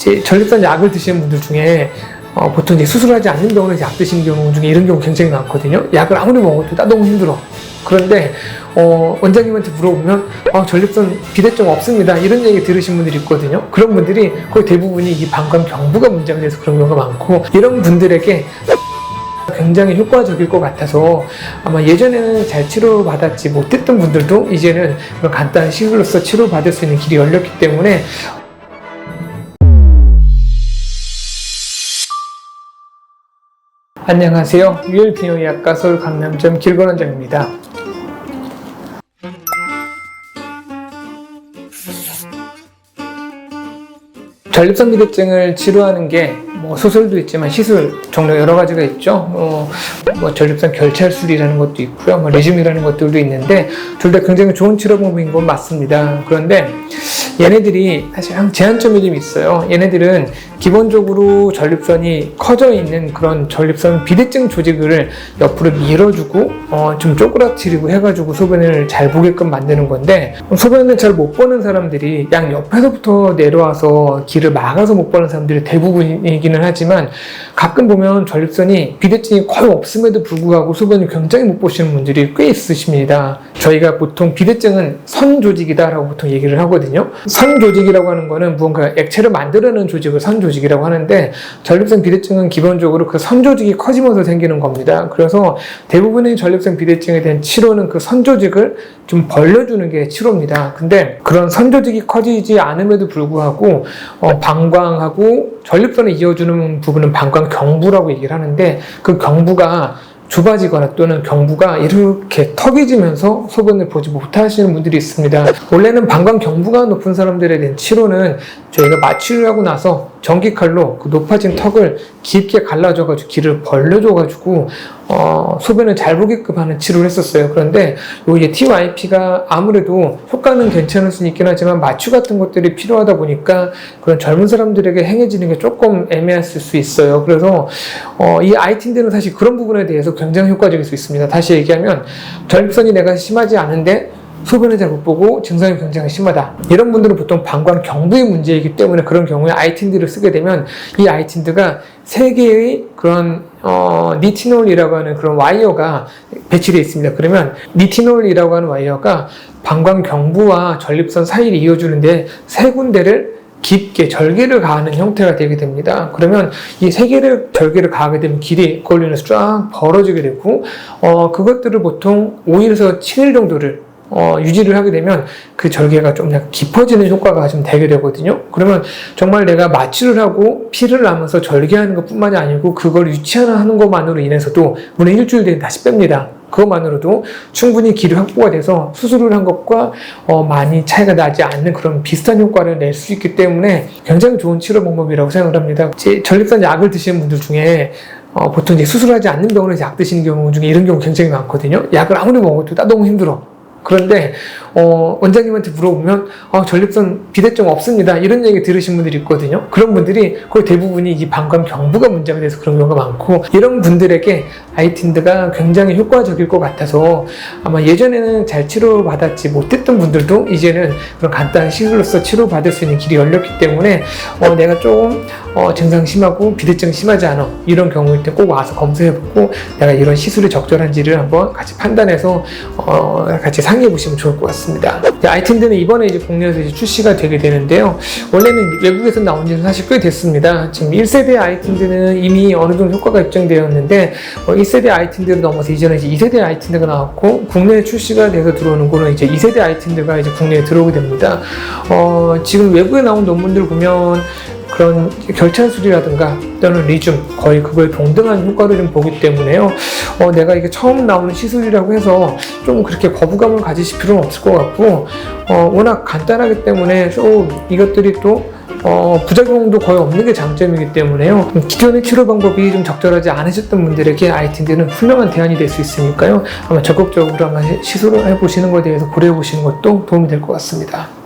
이제 전립선 약을 드시는 분들 중에 보통 이제 수술하지 않는 병원에서 약 드시는 경우 중에 이런 경우 굉장히 많거든요. 약을 아무리 먹어도 나 너무 힘들어. 그런데 원장님한테 물어보면 전립선 비대증 없습니다, 이런 얘기 들으신 분들이 있거든요. 그런 분들이 거의 대부분이 이 방광경부가 문제가 돼서 그런 경우가 많고, 이런 분들에게 굉장히 효과적일 것 같아서 아마 예전에는 잘 치료받았지 못했던 분들도 이제는 그런 간단한 시술로서 치료받을 수 있는 길이 열렸기 때문에 안녕하세요. 유혈비뇨기학과 서울 강남점 길건 원장입니다. 전립선 비대증을 치료하는 게 수술도 있지만 시술 종류 여러 가지가 있죠. 전립선 결찰술이라는 것도 있고요. 리즘이라는 것들도 있는데 둘 다 굉장히 좋은 치료 방법인 건 맞습니다. 그런데 얘네들이 사실 제한점이 좀 있어요. 얘네들은 기본적으로 전립선이 커져 있는 그런 전립선 비대증 조직을 옆으로 밀어주고 좀 쪼그라뜨리고 해가지고 소변을 잘 보게끔 만드는 건데, 소변을 잘 못 보는 사람들이 양 옆에서부터 내려와서 길을 막아서 못 보는 사람들이 대부분이기는 하지만, 가끔 보면 전립선이 비대증이 거의 없음에도 불구하고 소변을 굉장히 못 보시는 분들이 꽤 있으십니다. 저희가 보통 비대증은 선 조직이다라고 보통 얘기를 하거든요. 선 조직이라고 하는 거는 무언가 액체를 만들어내는 조직을 선 조직이라고 하는데, 전립선 비대증은 기본적으로 그 선 조직이 커지면서 생기는 겁니다. 그래서 대부분의 전립선 비대증에 대한 치료는 그 선 조직을 좀 벌려주는 게 치료입니다. 근데 그런 선 조직이 커지지 않음에도 불구하고 방광하고 전립선을 이어주는 부분은 방광경부라고 얘기를 하는데, 그 경부가 좁아지거나 또는 경부가 이렇게 턱이지면서 소변을 보지 못하시는 분들이 있습니다. 원래는 방광경부가 높은 사람들에 대한 치료는 저희가 마취를 하고 나서 전기칼로 그 높아진 턱을 깊게 갈라줘가지고 길을 벌려줘가지고 소변을 잘 보게끔 하는 치료를 했었어요. 그런데 이 TYP가 아무래도 효과는 괜찮을 수는 있긴 하지만 마취 같은 것들이 필요하다 보니까 그런 젊은 사람들에게 행해지는 게 조금 애매했을 수 있어요. 그래서 이 아이틴들은 사실 그런 부분에 대해서 굉장히 효과적일 수 있습니다. 다시 얘기하면 전립선이 내가 심하지 않은데 소변을 잘 못 보고 증상이 굉장히 심하다, 이런 분들은 보통 방광경부의 문제이기 때문에 그런 경우에 아이틴들을 쓰게 되면 이 아이틴드가 3개의 그런 니티놀이라고 하는 그런 와이어가 배치되어 있습니다. 그러면 니티놀이라고 하는 와이어가 방광경부와 전립선 사이를 이어주는데 3군데를 깊게 절개를 가하는 형태가 되게 됩니다. 그러면 이 3개를 절개를 가하게 되면 길이 그걸로 인해서 쫙 벌어지게 되고 그것들을 보통 5일에서 7일 정도를 유지를 하게 되면 그 절개가 좀 약간 깊어지는 효과가 좀 되게 되거든요. 그러면 정말 내가 마취를 하고 피를 나면서 절개하는 것 뿐만이 아니고 그걸 유치하는 것만으로 인해서도 물론 일주일 뒤에 다시 뺍니다. 그것만으로도 충분히 길이 확보가 돼서 수술을 한 것과 많이 차이가 나지 않는 그런 비슷한 효과를 낼 수 있기 때문에 굉장히 좋은 치료 방법이라고 생각을 합니다. 전립선 약을 드시는 분들 중에 보통 이제 수술하지 않는 병원에서 약 드시는 경우 중에 이런 경우 굉장히 많거든요. 약을 아무리 먹어도 나 너무 힘들어. 그런데 원장님한테 물어보면 전립선 비대증 없습니다, 이런 얘기 들으신 분들이 있거든요. 그런 분들이 거의 대부분이 이 방광경부가 문제가 돼서 그런 경우가 많고, 이런 분들에게 아이틴드가 굉장히 효과적일 것 같아서 아마 예전에는 잘 치료받았지 못했던 분들도 이제는 그런 간단한 시술로서 치료받을 수 있는 길이 열렸기 때문에 내가 조금 증상 심하고 비대증 심하지 않아, 이런 경우일 때 꼭 와서 검사해보고 내가 이런 시술이 적절한지를 한번 같이 판단해서 같이 상의해 보시면 좋을 것 같습니다. 아이틴드는 이번에 이제 국내에서 이제 출시가 되게 되는데요. 원래는 외국에서 나온 지는 사실 꽤 됐습니다. 지금 1세대 아이틴드는 이미 어느 정도 효과가 입증되었는데 1세대 아이틴드를 넘어서 이제는 이제 2세대 아이틴드가 나왔고, 국내에 출시가 돼서 들어오는 거는 이제 2세대 아이틴드가 이제 국내에 들어오게 됩니다. 지금 외국에 나온 논문들 보면 그런 결찰술이라든가 또는 리즘 거의 그거에 동등한 효과를 좀 보기 때문에요. 내가 이게 처음 나오는 시술이라고 해서 좀 그렇게 거부감을 가지실 필요는 없을 것 같고, 워낙 간단하기 때문에 이것들이 또 부작용도 거의 없는 게 장점이기 때문에요. 기존의 치료 방법이 좀 적절하지 않으셨던 분들에게 아이틴드는 훌륭한 대안이 될 수 있으니까요. 아마 적극적으로 한번 시술을 해보시는 것에 대해서 고려해 보시는 것도 도움이 될 것 같습니다.